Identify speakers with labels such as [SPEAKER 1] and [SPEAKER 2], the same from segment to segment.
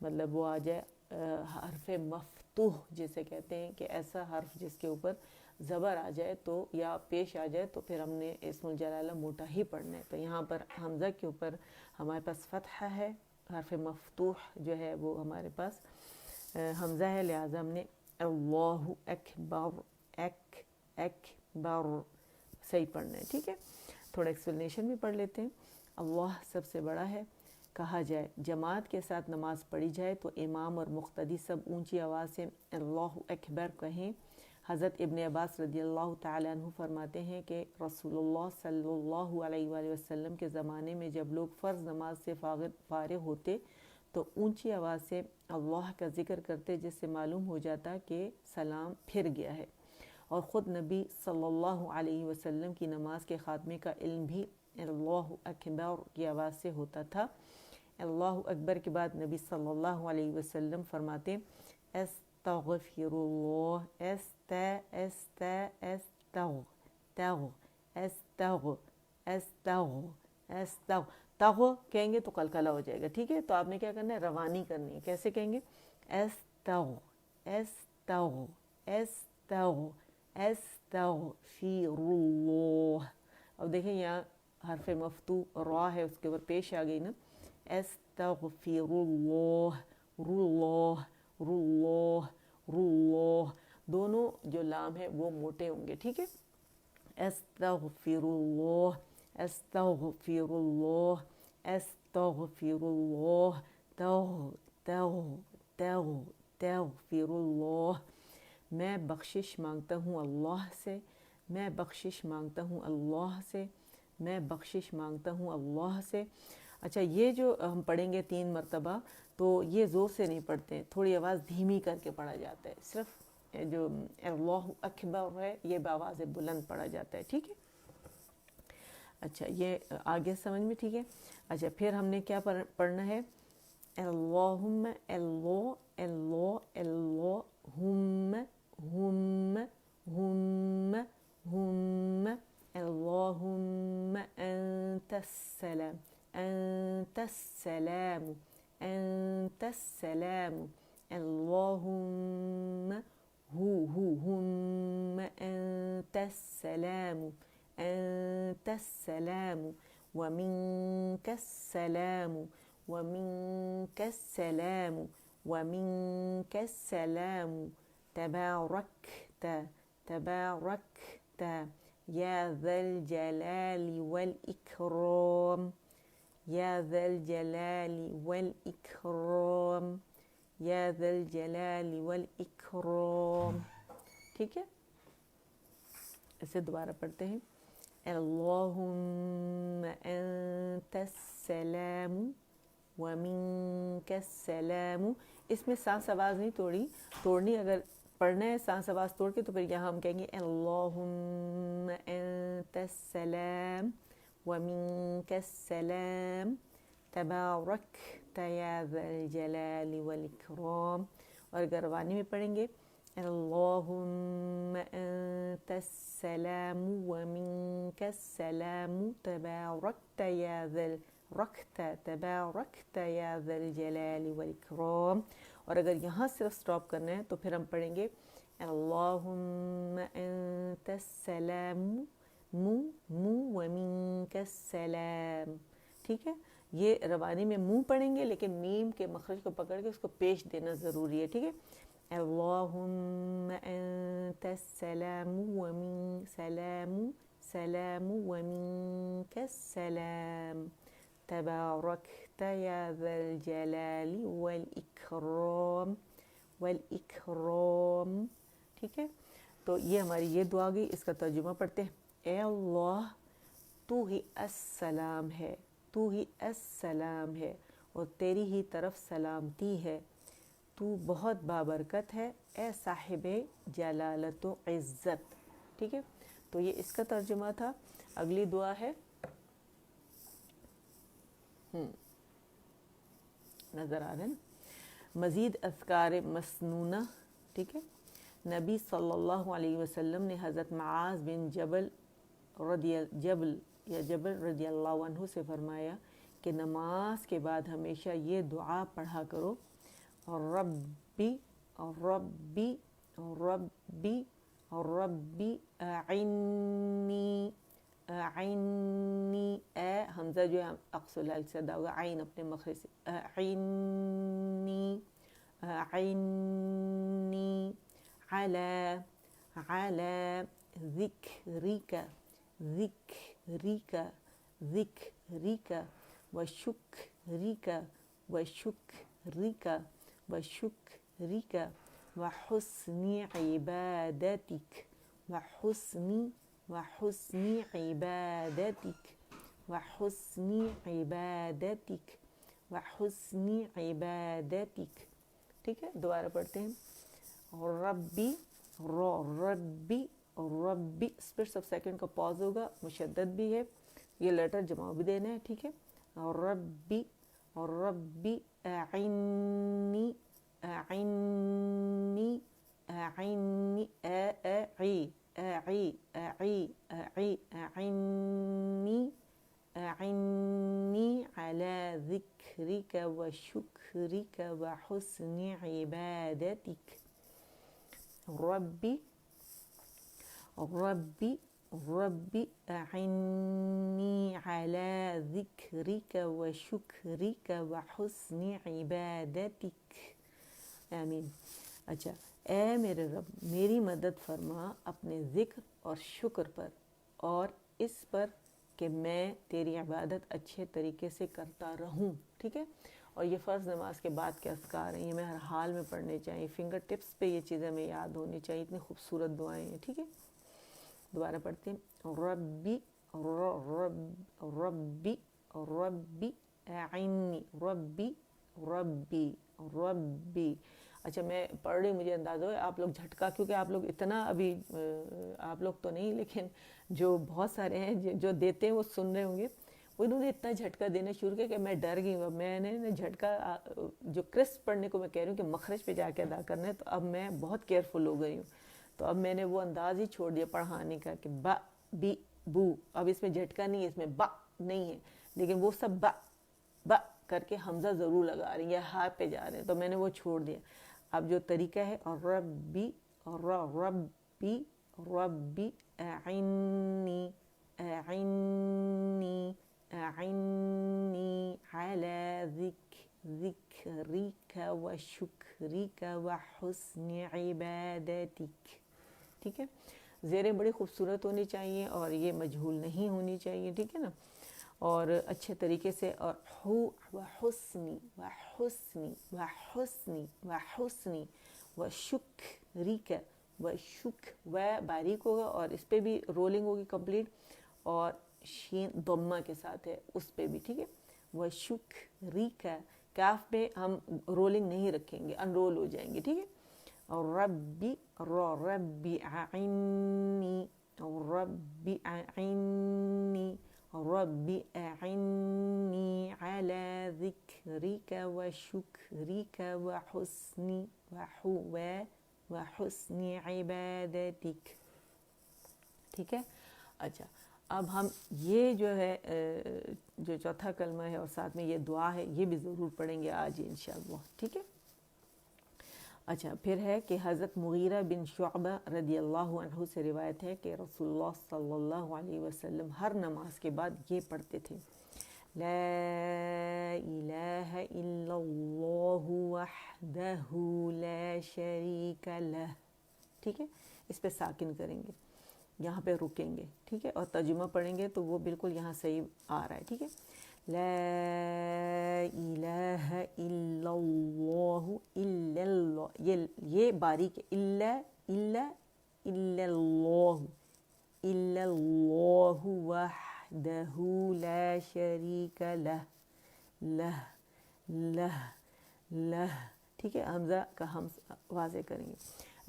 [SPEAKER 1] مطلب وہ آ جائے حرف مفتوح جسے کہتے ہیں کہ ایسا حرف جس کے اوپر زبر آ جائے تو یا پیش آ جائے تو پھر ہم نے اسم الجلالہ موٹا ہی پڑھنا ہے. تو یہاں پر حمزہ کے اوپر ہمارے پاس فتحہ ہے, حرف مفتوح جو ہے وہ ہمارے پاس حمزہ ہے, لہٰذا ہم نے اللہ اکبر اکبر صحیح پڑھنا ہے. ٹھیک ہے, تھوڑا ایکسپلینیشن بھی پڑھ لیتے ہیں. اللہ سب سے بڑا ہے. کہا جائے جماعت کے ساتھ نماز پڑھی جائے تو امام اور مقتدی سب اونچی آواز سے اللہ اکبر کہیں. حضرت ابن عباس رضی اللہ تعالیٰ عنہ فرماتے ہیں کہ رسول اللہ صلی اللہ علیہ وآلہ وسلم کے زمانے میں جب لوگ فرض نماز سے فارغ ہوتے تو اونچی آواز سے اللہ کا ذکر کرتے, جس سے معلوم ہو جاتا کہ سلام پھر گیا ہے. اور خود نبی صلی اللہ علیہ وسلم کی نماز کے خاتمے کا علم بھی اللہ اکبر کی آواز سے ہوتا تھا. اللہ اکبر کے بعد نبی صلی اللہ علیہ وسلم فرماتے استغفر اللہ تغ کہیں گے تو قلقلہ ہو جائے گا. ٹھیک ہے, تو آپ نے کیا کرنا ہے, روانی کرنی ہے. کیسے کہیں گے, استغفر اللہ. اب دیکھیں یہاں حرف مفتوح را ہے, اس کے اوپر پیش آ گئی نا, استغفر اللہ رلہ رلہ رلہ, دونوں جو لام ہے وہ موٹے ہوں گے. ٹھیک ہے, استغفر اللہ استغفر اللہ استغفر اللہ تغفر اللہ. میں بخشش مانگتا ہوں اللہ سے, میں بخشش مانگتا ہوں اللہ سے, میں بخشش مانگتا ہوں اللہ سے. اچھا, یہ جو ہم پڑھیں گے 3 مرتبہ تو یہ زور سے نہیں پڑھتے, تھوڑی آواز دھیمی کر کے پڑھا جاتا ہے. صرف جو اللہ اکبر ہے یہ بآواز بلند پڑھا جاتا ہے. ٹھیک ہے, اچھا یہ آگے سمجھ میں. ٹھیک ہے, اچھا پھر ہم نے کیا پڑھنا ہے, اللہم اللہ اللہ اللہم ہم ہم ہم اللہم انت السلام انت السلام انت السلام اللہم ہم انت السلام انت السلام ومنك السلام ومنك السلام ومنك السلام تباركت تباركت يا ذا الجلال والإكرام يا ذا الجلال والإكرام يا ذا الجلال والإكرام. ٹھیک ہے, اسے دوبارہ پڑھتے ہیں. اللہم انت السلام ومنک السلام. اس میں سانس آواز نہیں توڑنی. اگر پڑھنا ہے سانس آواز توڑ کے تو پھر یہاں ہم کہیں گے اللہم انت السلام ومنک السلام تبارکت یا ذا الجلال والاکرام. اور اگر روانی میں پڑھیں گے اللہم انت السلام ومنک السلام تبارکت یا ذا تبارکت یا ذا الجلال والاکرام. اور اگر یہاں صرف سٹاپ کرنا ہے تو پھر ہم پڑھیں گے اللہم انت السلام ومنک السلام. ٹھیک ہے, یہ روانی میں منہ پڑھیں گے لیکن میم کے مخرج کو پکڑ کے اس کو پیش دینا ضروری ہے. ٹھیک ہے, اللہم انت السلام ومن سلام ومنک السلام تبارکت یا ذا الجلال والاکرام. ٹھیک ہے, تو یہ ہماری یہ دعا گئی. اس کا ترجمہ پڑھتے ہیں. اے اللہ تو ہی السلام ہے, تو ہی السلام ہے اور تیری ہی طرف سلامتی ہے. تو بہت بابرکت ہے اے صاحب جلالت و عزت. ٹھیک ہے, تو یہ اس کا ترجمہ تھا. اگلی دعا ہے نظر آ رہا ہے نا, مزید اذکار مسنونہ. ٹھیک ہے, نبی صلی اللہ علیہ وسلم نے حضرت معاذ بن جبل رضی اللہ عنہ سے فرمایا کہ نماز کے بعد ہمیشہ یہ دعا پڑھا کرو ربی ربی ربی ربی اعنی اعنی اے حمزہ جو ہے اقصی الحلق سے ادا ہوگا عین اپنے مخرج سے اعنی اعنی علی علی ذکرک ذکرک ذکرک وشکرک وشکرک وشکرک وحسن عبادتک وحسن عبادتک وحسن عبادتک وحسن عبادتک. ٹھیک ہے، دوبارہ پڑھتے ہیں. ربی ربی ربی اسپلٹس آف سیکنڈ کا پاز ہوگا، مشدد بھی ہے، یہ لیٹر جمع بھی دینا ہے. ٹھیک ہے، ربی ربی اعنی اعنی اعنی اعی اعی اعی اعی اعنی اعنی علی ذکرک وشکرک وحسن عبادتک. ربی ربی ربی اعنی علی ذکرک وشکرک وحسن عبادتک. آمین. اچھا، اے میرے رب میری مدد فرما اپنے ذکر اور شکر پر اور اس پر کہ میں تیری عبادت اچھے طریقے سے کرتا رہوں. ٹھیک ہے، اور یہ فرض نماز کے بعد کے اذکار ہیں، یہ میں ہر حال میں پڑھنے چاہیے. فنگر ٹپس پہ یہ چیزیں ہمیں یاد ہونی چاہیے، اتنی خوبصورت دعائیں ہیں. ٹھیک ہے، دوبارہ پڑھتے ہیں. ربی ربی ربی اعنی ربی ربی ربی. اچھا میں پڑھ رہی، مجھے اندازہ ہے آپ لوگ جھٹکا، کیونکہ آپ لوگ اتنا ابھی آپ لوگ تو نہیں، لیکن جو بہت سارے ہیں جو دیتے ہیں وہ سن رہے ہوں گے، وہ انہوں نے اتنا جھٹکا دینا شروع کیا کہ میں ڈر گئی ہوں. میں نے جھٹکا جو کرسپ پڑھنے کو میں کہہ رہی ہوں کہ مخرج پہ جا کے ادا کرنا ہے، تو اب میں بہت کیئرفل ہو گئی ہوں. تو اب میں نے وہ انداز ہی چھوڑ دیا پڑھانے کا کہ با بی بو. اب اس میں جھٹکا نہیں ہے، اس میں با نہیں ہے، لیکن وہ سب با با کر کے حمزہ ضرور لگا رہی ہیں یا ہا پہ جا رہے ہیں، تو میں نے وہ چھوڑ دیا. اب جو طریقہ ہے ربی ربی ربی اعنی اعنی اعنی علی ذکرک وشکرک وحسن عبادتک. ٹھیک ہے، زیریں بڑی خوبصورت ہونی چاہیے اور یہ مجہول نہیں ہونی چاہیے. ٹھیک ہے نا، اور اچھے طریقے سے. اور وحسنی وحسنی وحسنی وحسنی وشکریک وشک و باریک ہوگا اور اس پہ بھی رولنگ ہوگی کمپلیٹ، اور شین ضمہ کے ساتھ ہے اس پہ بھی. ٹھیک ہے، وشکریک کاف پہ ہم رولنگ نہیں رکھیں گے، انرول ہو جائیں گے. ٹھیک ہے، ربی ربی اعنی ربی اعنی ربی اعنی علی ذکرک وشکرک وحسن عبادتک. ٹھیک ہے. اچھا اب ہم یہ جو ہے جو چوتھا کلمہ ہے اور ساتھ میں یہ دعا ہے، یہ بھی ضرور پڑھیں گے آج انشاءاللہ. ٹھیک ہے. اچھا پھر ہے کہ حضرت مغیرہ بن شعبہ رضی اللہ عنہ سے روایت ہے کہ رسول اللہ صلی اللہ علیہ وسلم ہر نماز کے بعد یہ پڑھتے تھے: لا الہ الا اللہ وحدہ لا شریک لہ. ٹھیک ہے، اس پہ ساکن کریں گے، یہاں پہ رکیں گے. ٹھیک ہے، اور ترجمہ پڑھیں گے تو وہ بالکل یہاں صحیح آ رہا ہے. ٹھیک ہے، لا الہ الا اللہ الا اللہ، یہ باریک ہے، الا اللہ الا اللہ وحدہ لا شریک لہ لہ. ٹھیک ہے، حمزہ کا ہم واضح کریں گے.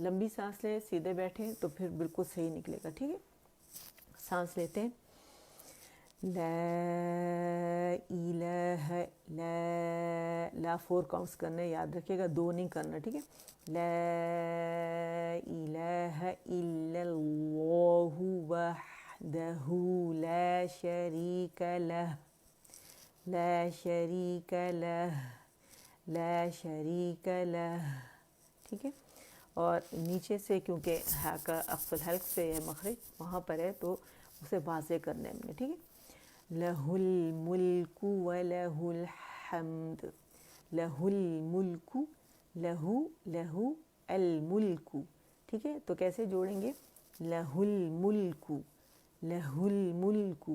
[SPEAKER 1] لمبی سانس لیں، سیدھے بیٹھیں تو پھر بالکل صحیح نکلے گا. ٹھیک ہے، سانس لیتے ہیں. لا الہ لا 4 کاؤنٹس کرنے، یاد رکھیے گا 2 نہیں کرنا. ٹھیک ہے، لا الہ الا اللہ وحدہ لا شریک لہ لا شریک لہ، ٹھیک ہے. اور نیچے سے کیونکہ ہا کا اخف الحلق سے ہے مخرج وہاں پر ہے تو اسے واضح کرنا ہے ہم نے، ٹھیک ہے. لہ الملک و لہ الحمد، لہ الملک، لہ الملک، ٹھیک ہے. تو کیسے جوڑیں گے؟ لہ الملک، لہ الملک،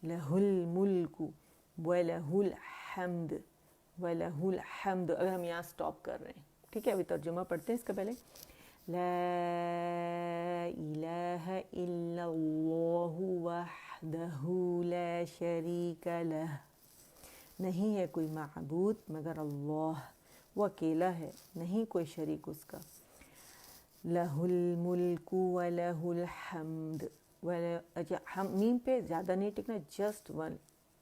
[SPEAKER 1] لہ الملک و لہ الحمد، و لہ الحمد. اگر ہم یہاں سٹاپ کر رہے ہیں، ٹھیک ہے. ابھی ترجمہ پڑھتے ہیں اس کا پہلے. لا الہ الا اللہ وحدہ لا شریک لہ، نہیں ہے کوئی معبود مگر اللہ، وہ اکیلا ہے، نہیں کوئی شریک اس کا. لہ الملک و لہ الحمد، اچھا میم پہ زیادہ نہیں ٹکنا، جسٹ ون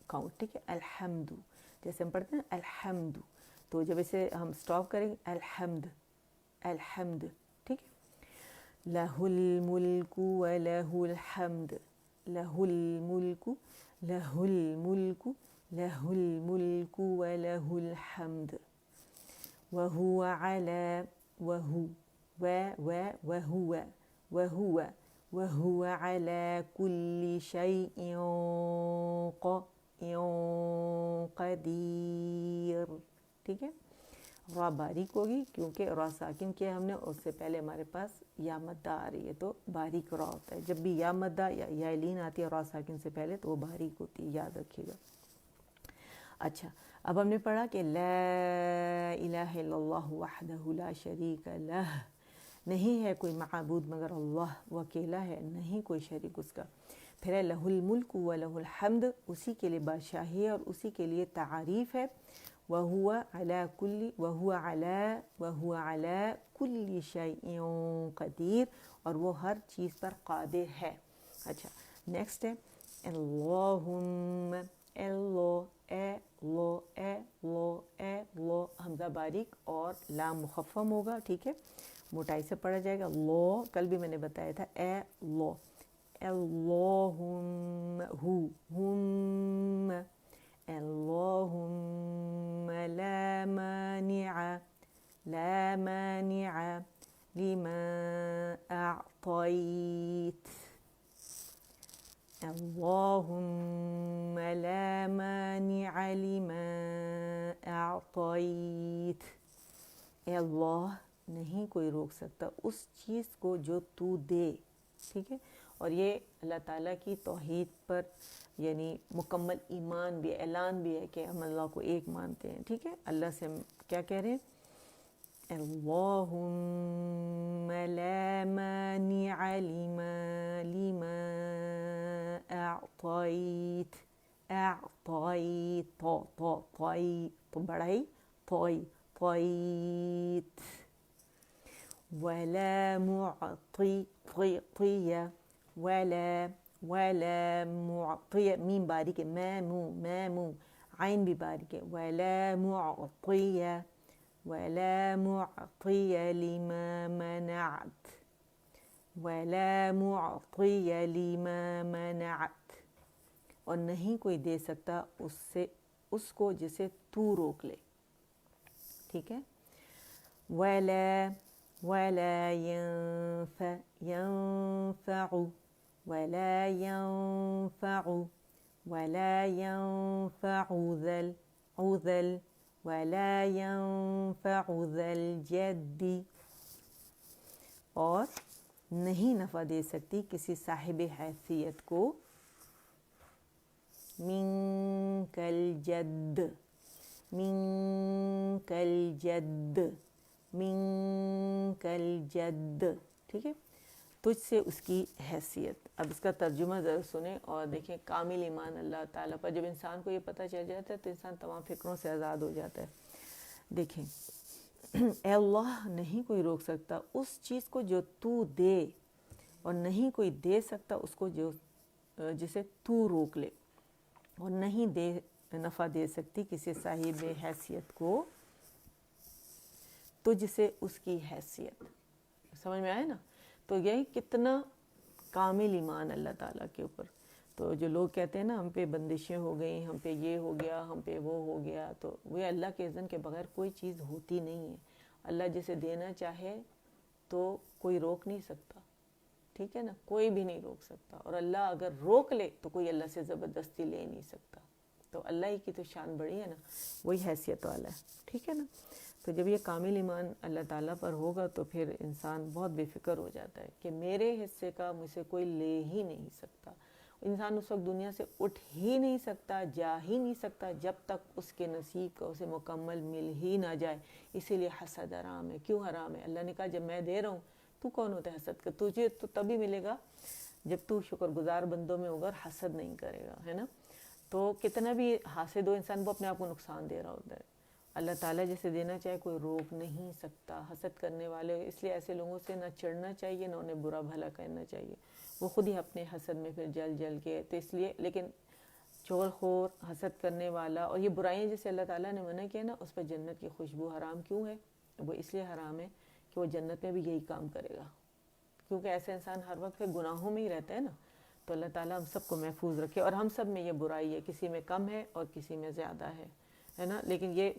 [SPEAKER 1] کاؤنٹ، ٹھیک ہے. الحمد جیسے ہم پڑھتے ہیں الحمد، تو جب اسے ہم سٹاپ کریں گے الحمد، الحمد، ٹھیک ہے. لہ الملک و لہ الحمد، لہ الملک، لہ الملک، لہ الملک و لہ الحمد، وہو علی، وہو وہو وہو وہو علی کل شیء قدیر، ٹھیک ہے. را باریک ہوگی کیونکہ را ساکن کیا ہم نے، اس سے پہلے ہمارے پاس یا مدہ آ رہی ہے تو باریک را ہوتا ہے. جب بھی یا مدہ یا لین آتی ہے را ساکن سے پہلے تو وہ باریک ہوتی ہے، یاد رکھیے گا. اچھا اب ہم نے پڑھا کہ لا الہ الا اللہ وحدہ لا شریک لہ، نہیں ہے کوئی معبود مگر اللہ، وہ اکیلا ہے، نہیں کوئی شریک اس کا. پھر ہے لہ الملک و لہ الحمد، اسی کے لیے بادشاہی ہے اور اسی کے لیے تعریف ہے. وہو علی کل شیء قدیر، اور وہ ہر چیز پر قادر ہے. اچھا نیکسٹ ہے اللہم، اللہ، اے لو، اے لو، اے لو، حمزہ باریک اور لام مخفم ہوگا، ٹھیک ہے. موٹائی سے پڑھا جائے گا. لو کل بھی میں نے بتایا تھا اے لو. اللہم ہم، اللہم لا مانع، لا مانع لما اعطیت، اللہم لا مانع لما اعطیت. اے اللہ نہیں کوئی روک سکتا اس چیز کو جو تو دے، ٹھیک ہے. اور یہ اللہ تعالیٰ کی توحید پر یعنی مکمل ایمان بھی، اعلان بھی ہے کہ ہم اللہ کو ایک مانتے ہیں، ٹھیک ہے. اللہ سے ہم کیا کہہ رہے ہیں؟ اللہم لا مانع لما اعطیت، اعطیت، تو بڑھائی طیت، ولا معطی، ولا معطی، میم باریک ہے، مامو عین بھی باریک ہے. ولا معطی، ولا معطی لما منعت، ولا معطی لما منعت، اور نہیں کوئی دے سکتا اس سے اس کو جسے تو روک لے، ٹھیک ہے. ولا ينفع، ولا ينفع، ولا ينفع ذل، ولا ينفع ذا الجد، اور نہیں نفع دے سکتی کسی صاحب حیثیت کو منک الجد، منک الجد، منک الجد، ٹھیک ہے. تجھ سے اس کی حیثیت. اب اس کا ترجمہ ذرا سنیں اور دیکھیں. کامل ایمان اللہ تعالیٰ پر جب انسان کو یہ پتہ چل جاتا ہے تو انسان تمام فکروں سے آزاد ہو جاتا ہے. دیکھیں اے اللہ نہیں کوئی روک سکتا اس چیز کو جو تو دے، اور نہیں کوئی دے سکتا اس کو جو جسے تو روک لے، اور نہیں نفع دے سکتی کسی صاحب حیثیت کو تجھ سے اس کی حیثیت. سمجھ میں آئے نا؟ تو یہی کتنا کامل ایمان اللہ تعالیٰ کے اوپر. تو جو لوگ کہتے ہیں نا ہم پہ بندشیں ہو گئیں، ہم پہ یہ ہو گیا، ہم پہ وہ ہو گیا، تو وہ اللہ کے اذن کے بغیر کوئی چیز ہوتی نہیں ہے۔ اللہ جسے دینا چاہے تو کوئی روک نہیں سکتا، ٹھیک ہے نا، کوئی بھی نہیں روک سکتا، اور اللہ اگر روک لے تو کوئی اللہ سے زبردستی لے نہیں سکتا۔ تو اللہ ہی کی تو شان بڑی ہے نا، وہی حیثیت والا ہے، ٹھیک ہے نا۔ تو جب یہ کامل ایمان اللہ تعالیٰ پر ہوگا تو پھر انسان بہت بے فکر ہو جاتا ہے کہ میرے حصے کا مجھ سے کوئی لے ہی نہیں سکتا۔ انسان اس وقت دنیا سے اٹھ ہی نہیں سکتا، جا ہی نہیں سکتا جب تک اس کے نصیب کا اسے مکمل مل ہی نہ جائے۔ اسی لیے حسد حرام ہے۔ کیوں حرام ہے؟ اللہ نے کہا جب میں دے رہا ہوں تو کون ہوتا ہے حسد کا؟ تجھے تو تبھی ملے گا جب تو شکر گزار بندوں میں ہوگا اور حسد نہیں کرے گا، ہے نا۔ تو کتنا بھی حاسد ہو انسان، وہ اپنے آپ کو نقصان دے رہا ہوتا ہے۔ اللہ تعالیٰ جیسے دینا چاہے کوئی روک نہیں سکتا۔ حسد کرنے والے، اس لیے ایسے لوگوں سے نہ چڑھنا چاہیے نہ انہیں برا بھلا کہنا چاہیے، وہ خود ہی اپنے حسد میں پھر جل کے، تو اس لیے لیکن چغل خور، حسد کرنے والا، اور یہ برائیاں جیسے اللہ تعالیٰ نے منع کیا نا، اس پر جنت کی خوشبو حرام کیوں ہے؟ وہ اس لیے حرام ہے کہ وہ جنت میں بھی یہی کام کرے گا، کیونکہ ایسے انسان ہر وقت پھر گناہوں میں ہی رہتا ہے نا۔ تو اللہ تعالیٰ ہم سب کو محفوظ رکھے، اور ہم سب میں یہ برائی ہے، کسی میں کم ہے اور کسی میں زیادہ ہے نا۔ لیکن یہ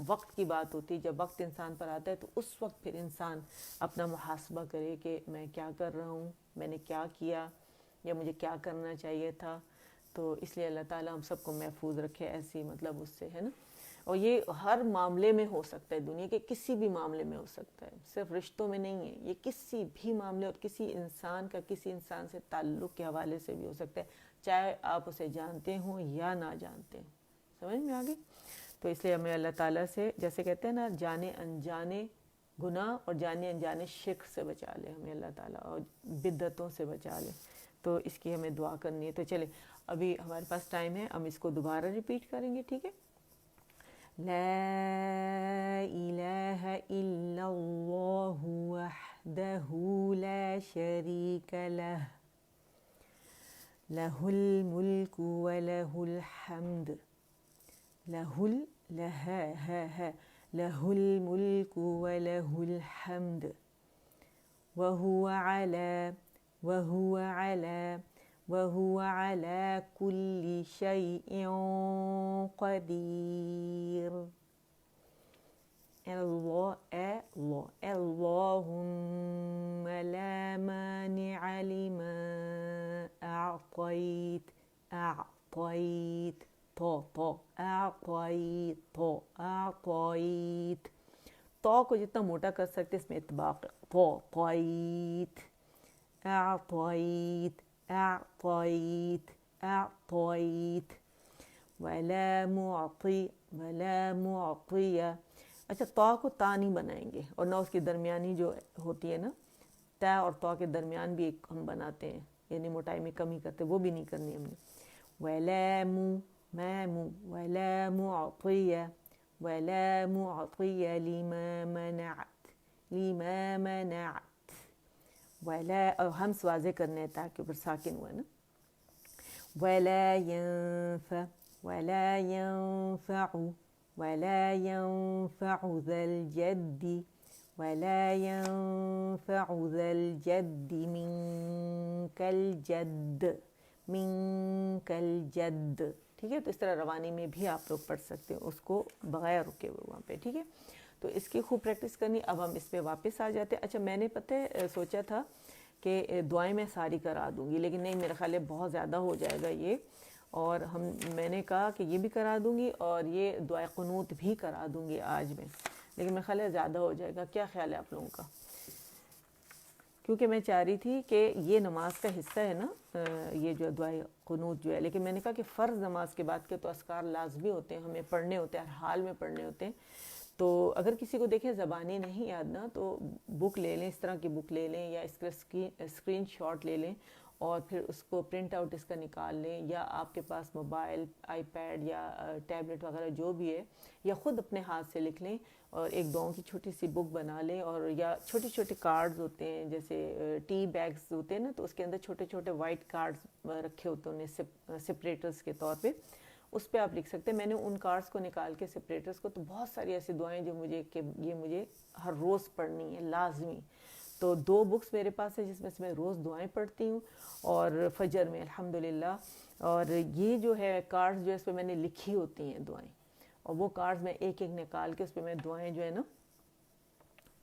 [SPEAKER 1] وقت کی بات ہوتی ہے، جب وقت انسان پر آتا ہے تو اس وقت پھر انسان اپنا محاسبہ کرے کہ میں کیا کر رہا ہوں، میں نے کیا کیا، یا مجھے کیا کرنا چاہیے تھا۔ تو اس لیے اللہ تعالیٰ ہم سب کو محفوظ رکھے ایسی مطلب اس سے، ہے نا۔ اور یہ ہر معاملے میں ہو سکتا ہے، دنیا کے کسی بھی معاملے میں ہو سکتا ہے، صرف رشتوں میں نہیں ہے، یہ کسی بھی معاملے اور کسی انسان کا کسی انسان سے تعلق کے حوالے سے بھی ہو سکتا ہے، چاہے آپ اسے جانتے ہوں یا نہ جانتے ہوں۔ سمجھ میں آگئی؟ تو اس لیے ہمیں اللہ تعالیٰ سے، جیسے کہتے ہیں نا، جانے انجانے گناہ اور جانے انجانے شرک سے بچا لے ہمیں اللہ تعالیٰ، اور بدعتوں سے بچا لے، تو اس کی ہمیں دعا کرنی ہے۔ تو چلے ابھی ہمارے پاس ٹائم ہے، ہم اس کو دوبارہ ریپیٹ کریں گے، ٹھیک ہے۔ لا الہ الا اللہ وحدہ لا شریک لہ، لہ الملک ولہ الحمد، لہ الملک ولہ الحمد، وهو على كل شيء قدير۔ اللهم لا مانع لما أعطيت، أعطيت تو کو جتنا موٹا کر سکتے اس میں اطباق، أعطيت ولا معطي۔ اچھا، تو کو تا نہیں بنائیں گے، اور نہ اس کی درمیانی جو ہوتی ہے نا، تا اور تو کے درمیان بھی ایک ہم بناتے ہیں، یعنی موٹائی میں کمی کرتے، وہ بھی نہیں کرنی ہم نے۔ ولا معطي لما منعت، ولا، اور ہمس واضح کرنے ہیں تاکہ اوپر ساکن ہوا نا، ولا ينفع ذا الجد منك الجد، ٹھیک ہے۔ تو اس طرح روانی میں بھی آپ لوگ پڑھ سکتے ہیں اس کو بغیر رکے ہوئے وہاں پہ، ٹھیک ہے۔ تو اس کی خوب پریکٹس کرنی۔ اب ہم اس پہ واپس آ جاتے ہیں۔ اچھا، میں نے پتہ ہے سوچا تھا کہ دعائیں میں ساری کرا دوں گی، لیکن نہیں، میرا خیال ہے بہت زیادہ ہو جائے گا یہ، اور میں نے کہا کہ یہ بھی کرا دوں گی اور یہ دعائے قنوت بھی کرا دوں گی آج میں، لیکن میرا خیال ہے زیادہ ہو جائے گا۔ کیا خیال ہے آپ لوگوں کا؟ کیونکہ میں چاہ رہی تھی کہ یہ نماز کا حصہ ہے نا، یہ جو دعائے قنوت جو ہے، لیکن میں نے کہا کہ فرض نماز کے بعد کے تو اذکار لازمی ہوتے ہیں، ہمیں پڑھنے ہوتے ہیں، ہر حال میں پڑھنے ہوتے ہیں۔ تو اگر کسی کو دیکھیں زبانی نہیں یاد نا، تو بک لے لیں، اس طرح کی بک لے لیں، یا اس کا اسکرین شاٹ لے لیں، اور پھر اس کو پرنٹ آؤٹ اس کا نکال لیں، یا آپ کے پاس موبائل، آئی پیڈ یا ٹیبلٹ وغیرہ جو بھی ہے، یا خود اپنے ہاتھ سے لکھ لیں، اور ایک دعاؤں کی چھوٹی سی بک بنا لیں، اور یا چھوٹے چھوٹے کارڈز ہوتے ہیں جیسے ٹی بیگز ہوتے ہیں نا، تو اس کے اندر چھوٹے چھوٹے وائٹ کارڈز رکھے ہوتے ہیں انہیں سپریٹرز کے طور پہ، اس پہ آپ لکھ سکتے ہیں۔ میں نے ان کارڈز کو نکال کے سپریٹرز کو، تو بہت ساری ایسی دعائیں جو مجھے کہ یہ مجھے ہر روز پڑھنی ہے لازمی، تو 2 بکس میرے پاس ہے جس میں سے میں روز دعائیں پڑھتی ہوں، اور فجر میں الحمدللہ اور یہ جو ہے کارڈز جو ہے اس پہ میں نے لکھی ہوتی ہیں دعائیں، اور وہ کارڈز میں ایک ایک نکال کے اس پہ میں دعائیں جو ہے نا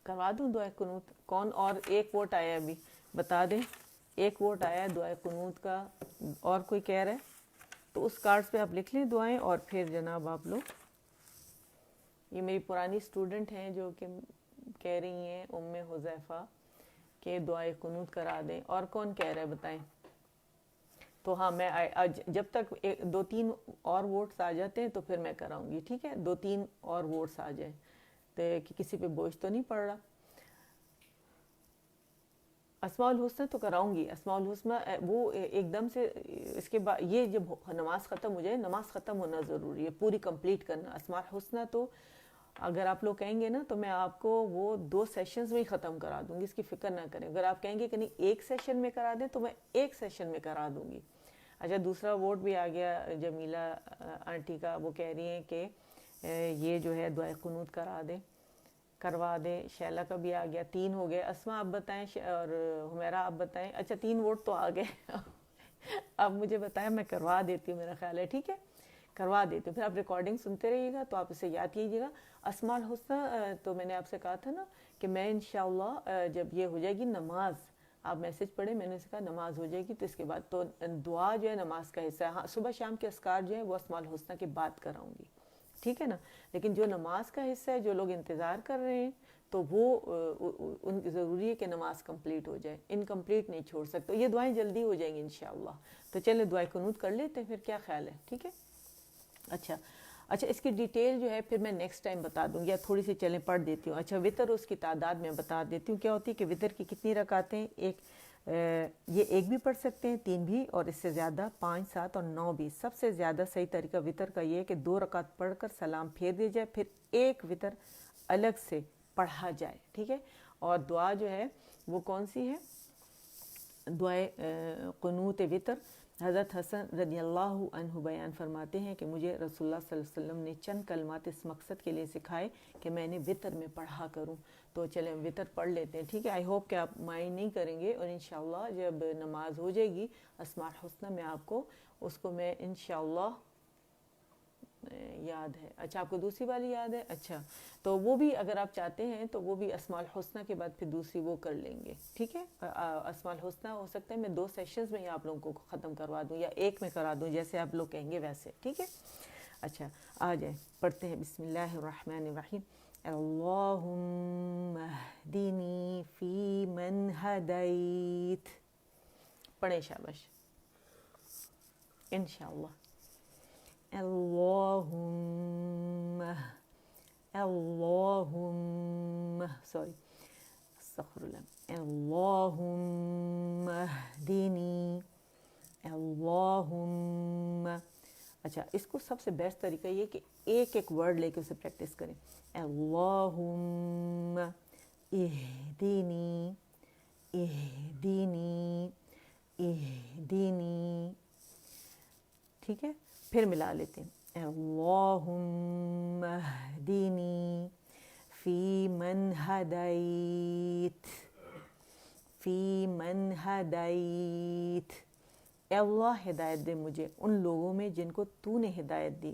[SPEAKER 1] کروا دوں دعائے قنوت. کون اور ایک ووٹ آیا ابھی بتا دیں، ایک ووٹ آیا دعائے قنوت کا، اور کوئی کہہ رہا ہے تو اس کارڈز پہ آپ لکھ لیں دعائیں. اور پھر جناب آپ لوگ، یہ میری پرانی اسٹوڈنٹ ہیں جو کہ کہہ رہی ہیں حذیفہ کہ دعائے قنوت کرا دیں. اور کون کہہ رہا ہے بتائیں؟ تو ہاں میں جب تک دو تین اور ووٹس آ جاتے ہیں تو پھر میں کراؤں گی، ٹھیک ہے؟ دو تین اور ووٹس آ جائیں تو کہ کسی پہ بوجھ تو نہیں پڑ رہا. اسماء الحسنہ تو کراؤں گی، اسماء الحسنہ وہ ایک دم سے اس کے بعد یہ جب نماز ختم ہو جائے، نماز ختم ہونا ضروری ہے، پوری کمپلیٹ کرنا. اسماء الحسنہ تو اگر آپ لوگ کہیں گے نا تو میں آپ کو وہ 2 سیشنز میں ہی ختم کرا دوں گی، اس کی فکر نہ کریں. اگر آپ کہیں گے کہ نہیں ایک سیشن میں کرا دیں تو میں ایک سیشن میں کرا دوں گی. اچھا دوسرا ووٹ بھی آ گیا جمیلہ آنٹی کا، وہ کہہ رہی ہیں کہ یہ جو ہے دعائے قنوت کروا دیں. شیلا کا بھی آ گیا، 3 ہو گئے. اسما آپ بتائیں اور حمیرہ آپ بتائیں. اچھا 3 ووٹ تو آ گئے. اب مجھے بتائیں، میں کروا دیتی ہوں، میرا خیال ہے ٹھیک ہے کروا دیتی ہوں. پھر آپ ریکارڈنگ سنتے رہیے گا تو آپ اسے یاد کیجیے گا. اسماء الحسنہ تو میں نے آپ سے کہا تھا نا کہ میں انشاءاللہ جب یہ ہو جائے گی نماز، آپ میسج پڑھیں، میں نے اسے کہا نماز ہو جائے گی تو اس کے بعد تو دعا جو ہے نماز کا حصہ ہے. ہاں صبح شام کے اذکار جو ہیں وہ اسماء الحسنہ کی بات کراؤں گی، ٹھیک ہے نا؟ لیکن جو نماز کا حصہ ہے، جو لوگ انتظار کر رہے ہیں تو وہ ان کی ضروری ہے کہ نماز کمپلیٹ ہو جائے، انکمپلیٹ نہیں چھوڑ سکتے. یہ دعائیں جلدی ہو جائیں گی انشاءاللہ. تو چلیں دعائیں قنوت کر لیتے ہیں، پھر کیا خیال ہے؟ ٹھیک ہے. اچھا اس کی ڈیٹیل جو ہے پھر میں نیکسٹ ٹائم بتا دوں گی، یا تھوڑی سی چلیں پڑھ دیتی ہوں. اچھا وطر اس کی تعداد میں بتا دیتی ہوں. کیا ہوتی ہے کہ وطر کی کتنی رکعتیں؟ یہ ایک بھی پڑھ سکتے ہیں، 3 بھی، اور اس سے زیادہ 5، 7 اور 9 بھی. سب سے زیادہ صحیح طریقہ وطر کا یہ ہے کہ 2 رکعت پڑھ کر سلام پھیر دی جائے، پھر ایک وطر الگ سے پڑھا جائے، ٹھیک ہے؟ اور دعا جو ہے وہ کون سی ہے؟ دعائے قنوت وطر. حضرت حسن رضی اللہ عنہ بیان فرماتے ہیں کہ مجھے رسول اللہ صلی اللہ علیہ وسلم نے چند کلمات اس مقصد کے لیے سکھائے کہ میں نے وطر میں پڑھا کروں. تو چلیں وطر پڑھ لیتے ہیں، ٹھیک ہے؟ آئی ہوپ کہ آپ مائنڈ نہیں کریں گے، اور انشاءاللہ جب نماز ہو جائے گی اسماء الحسنہ میں آپ کو اس کو میں انشاءاللہ یاد ہے. اچھا آپ کو دوسری والی یاد ہے؟ اچھا تو وہ بھی اگر آپ چاہتے ہیں تو وہ بھی اسماء الحسنہ کے بعد پھر دوسری وہ کر لیں گے، ٹھیک ہے؟ اسماء الحسنہ ہو سکتا ہے میں 2 سیشنز میں ہی آپ لوگوں کو ختم کروا دوں، یا ایک میں کرا دوں، جیسے آپ لوگ کہیں گے ویسے، ٹھیک ہے؟ اچھا آ جائیں پڑھتے ہیں. بسم اللہ الرحمن الرحیم. اللہم اہدنی فی من ہدیت. پڑھیں شاباش انشاءاللہ. اللہم اہدنی. اللہم. اچھا اس کو سب سے بیسٹ طریقہ یہ کہ ایک ایک ورڈ لے کے اسے پریکٹس کریں. اللہم اہدنی اہدنی اہدنی، ٹھیک ہے؟ پھر ملا لیتے ہیں. اللہم اہدنی فی من ہدیت فی من ہدیت. اے اللہ ہدایت دے مجھے ان لوگوں میں جن کو تو نے ہدایت دی.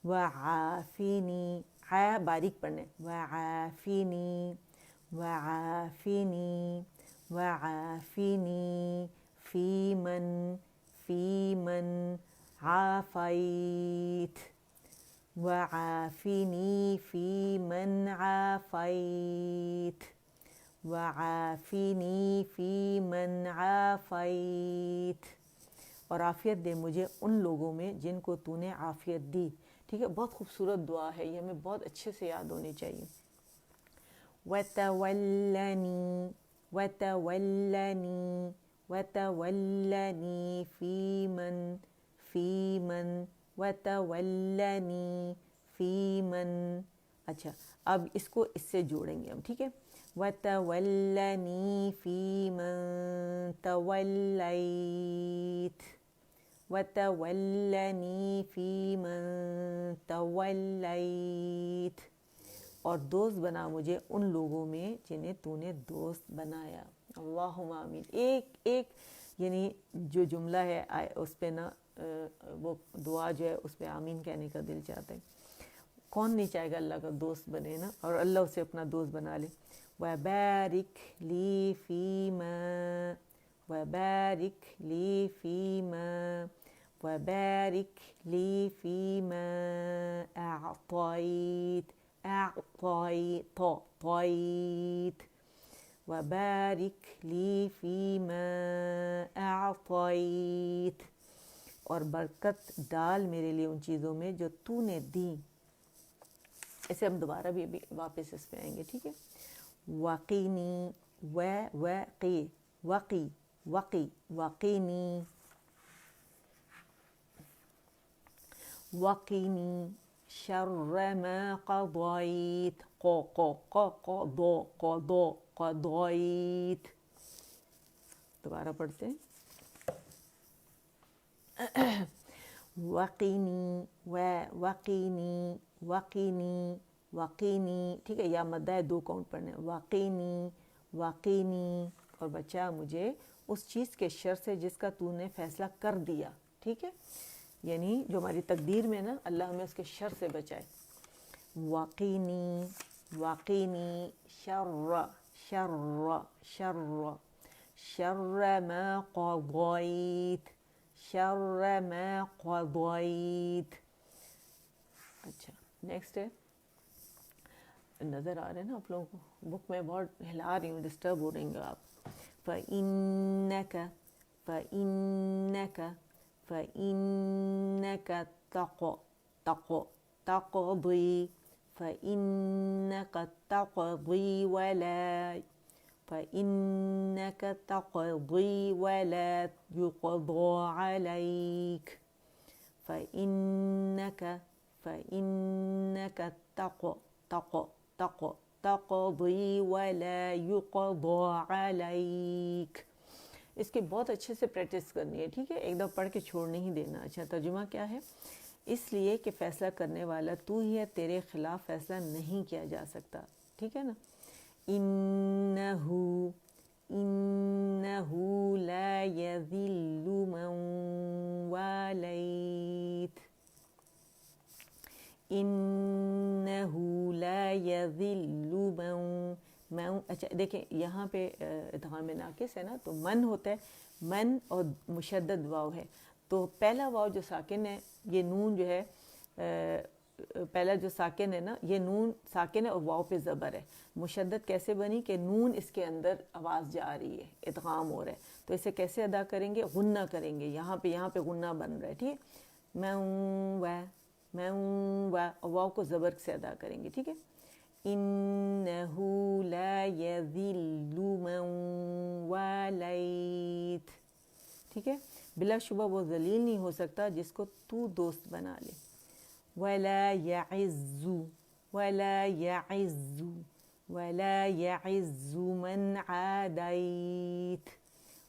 [SPEAKER 1] وعافینی، باریک پڑھنے، وعافینی وعافینی وعافینی فی من عافیت وعافینی فی من عافیت وعافینی فی من عافیت. اور عافیت دے مجھے ان لوگوں میں جن کو تو نے عافیت دی، ٹھیک ہے؟ بہت خوبصورت دعا ہے یہ، ہمیں بہت اچھے سے یاد ہونی چاہیے. وَتَوَلَّنِي وَتَوَلَّنِي وَتَوَلَّنِي فِي مَن وَتَوَلَّنِي فِي مَن. اچھا اب اس کو اس سے جوڑیں گے ہم، ٹھیک ہے؟ وَتَوَلَّنِي فِي مَن تَوَلَّيْتَ وَتَوَلَّنِي فِي مَن تَوَلَّيْتَ. اور دوست بنا مجھے ان لوگوں میں جنہیں تو نے دوست بنایا. اللہم آمین. ایک ایک یعنی جو جملہ ہے اس پہ نا وہ دعا جو ہے اس پہ آمین کہنے کا دل چاہتا ہے. کون نہیں چاہے گا اللہ کا دوست بنے نا, اور اللہ اسے اپنا دوست بنا لے. وَبَارِكْ لِي فِيمَا وَبَارِكْ لِي فِيمَا وَبَارِكْ لِي فِيمَا أَعْطَيْتَ طَيْتَ وَبَارِكْ لِي فِيمَا أَعْطَيْتَ, اور برکت ڈال میرے لیے ان چیزوں میں جو تو نے دی. اسے ہم دوبارہ بھی واپس اس پہ آئیں گے, ٹھیک ہے. وقینی وقی وقی وقی وقینی وقینی شر ما قضیت قضیت. دوبارہ پڑھتے ہیں. وقینی وقینی وقینی وقینی, ٹھیک ہے, یا مدہ ہے, 2 کاؤنٹ پڑھنے. وقینی وقینی, اور بچا مجھے اس چیز کے شر سے جس کا تو نے فیصلہ کر دیا, ٹھیک ہے, یعنی جو ہماری تقدیر میں نا, اللہ ہمیں اس کے شر سے بچائے. وقینی وقینی شر شر شر شر ما قضیت شر ما قضیت. اچھا نیکسٹ ہے, نظر آ رہے ہیں نا آپ لوگوں کو, بک میں بہت ہلا رہی ہوں, ڈسٹرب ہو رہیں گے آپ. فَإِنَّكَ فَإِنَّكَ فَإِنَّكَ تَقْضِي فَإِنَّكَ تَقْضِي وَلَا فَإِنَّكَ تَقْضِي وَلَا يُقْضَى عَلَيْكَ فَإِنَّكَ تقضی ولا یقضی علیک. اس کی بہت اچھے سے پریکٹس کرنی ہے, ٹھیک ہے, ایک دفعہ پڑھ کے چھوڑ نہیں دینا. اچھا ترجمہ کیا ہے؟ اس لیے کہ فیصلہ کرنے والا تو ہی ہے, تیرے خلاف فیصلہ نہیں کیا جا سکتا, ٹھیک ہے نا. انہ لا یذل من والیت انہ لا یذل من. اچھا دیکھیں یہاں پہ ادغام ناقص ہے نا, تو من ہوتا ہے, من اور مشدد واو ہے, تو پہلا واو جو ساکن ہے, یہ نون جو ہے, پہلا جو ساکن ہے نا, یہ نون ساکن ہے اور واو پہ زبر ہے. مشدد کیسے بنی کہ نون اس کے اندر آواز جا رہی ہے, ادغام ہو رہا ہے, تو اسے کیسے ادا کریں گے؟ غنہ کریں گے. یہاں پہ غنہ بن رہا ہے, ٹھیک ہے. میں واو کو زبر سے ادا کریں گے, ٹھیک ہے. انہ لا یذل من والیت, ٹھیک ہے. بلا شبہ وہ ذلیل نہیں ہو سکتا جس کو تو دوست بنا لے. ولا یعز ولا یعز ولا یعز من عادیت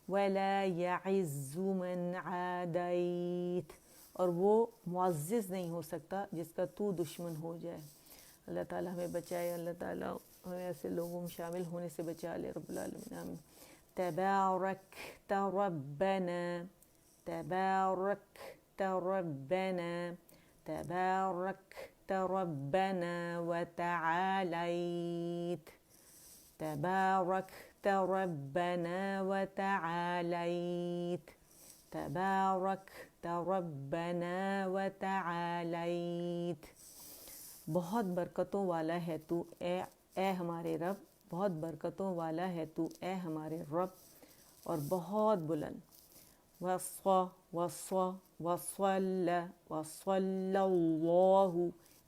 [SPEAKER 1] ولا یعز من عادیت, اور وہ معزز نہیں ہو سکتا جس کا تو دشمن ہو جائے. اللہ تعالیٰ ہمیں بچائے, اللہ تعالیٰ ہمیں ایسے لوگوں میں شامل ہونے سے بچا لے رب العالمین, آمین. تبارکت ربنا تبارکت ربنا تبارکت ربنا وتعالیت تبارکت ربنا وتعالیت تبارکت ربنا وتعالیت. بہت برکتوں والا ہے تو اے ہمارے رب, بہت برکتوں والا ہے تو اے ہمارے رب, اور بہت بلند. وصل اللہ,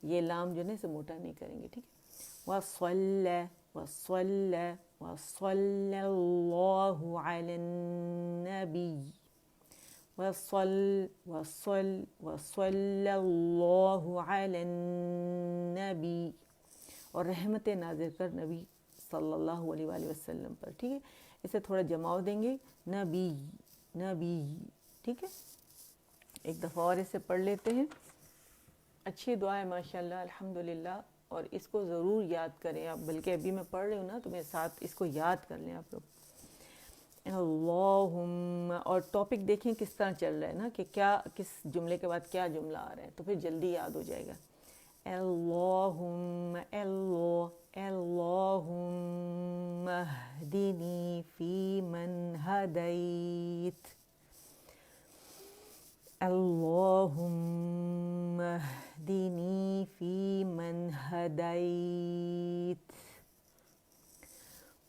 [SPEAKER 1] یہ لام جو ہے اسے موٹا نہیں کریں گے, ٹھیک ہے. وصل اللہ علی النبی وصل اللہ علی النبی, اور رحمت نازل کر نبی صلی اللہ علیہ وآلہ وسلم پر, ٹھیک ہے. اسے تھوڑا جماؤ دیں گے, نبی نبی, ٹھیک ہے. ایک دفعہ اور اسے پڑھ لیتے ہیں. اچھی دعا ہے ماشاءاللہ, الحمدللہ, اور اس کو ضرور یاد کریں آپ, بلکہ ابھی میں پڑھ رہی ہوں نا تو میرے ساتھ اس کو یاد کر لیں آپ لوگ. اللہم، اور ٹاپک دیکھیں کس طرح چل رہا ہے نا، کہ کیا کس جملے کے بعد کیا جملہ آ رہا ہے، تو پھر جلدی یاد ہو جائے گا. اللہم اللہم اہدنی فیمن ہدیت، اللہم اہدنی فیمن ہدیت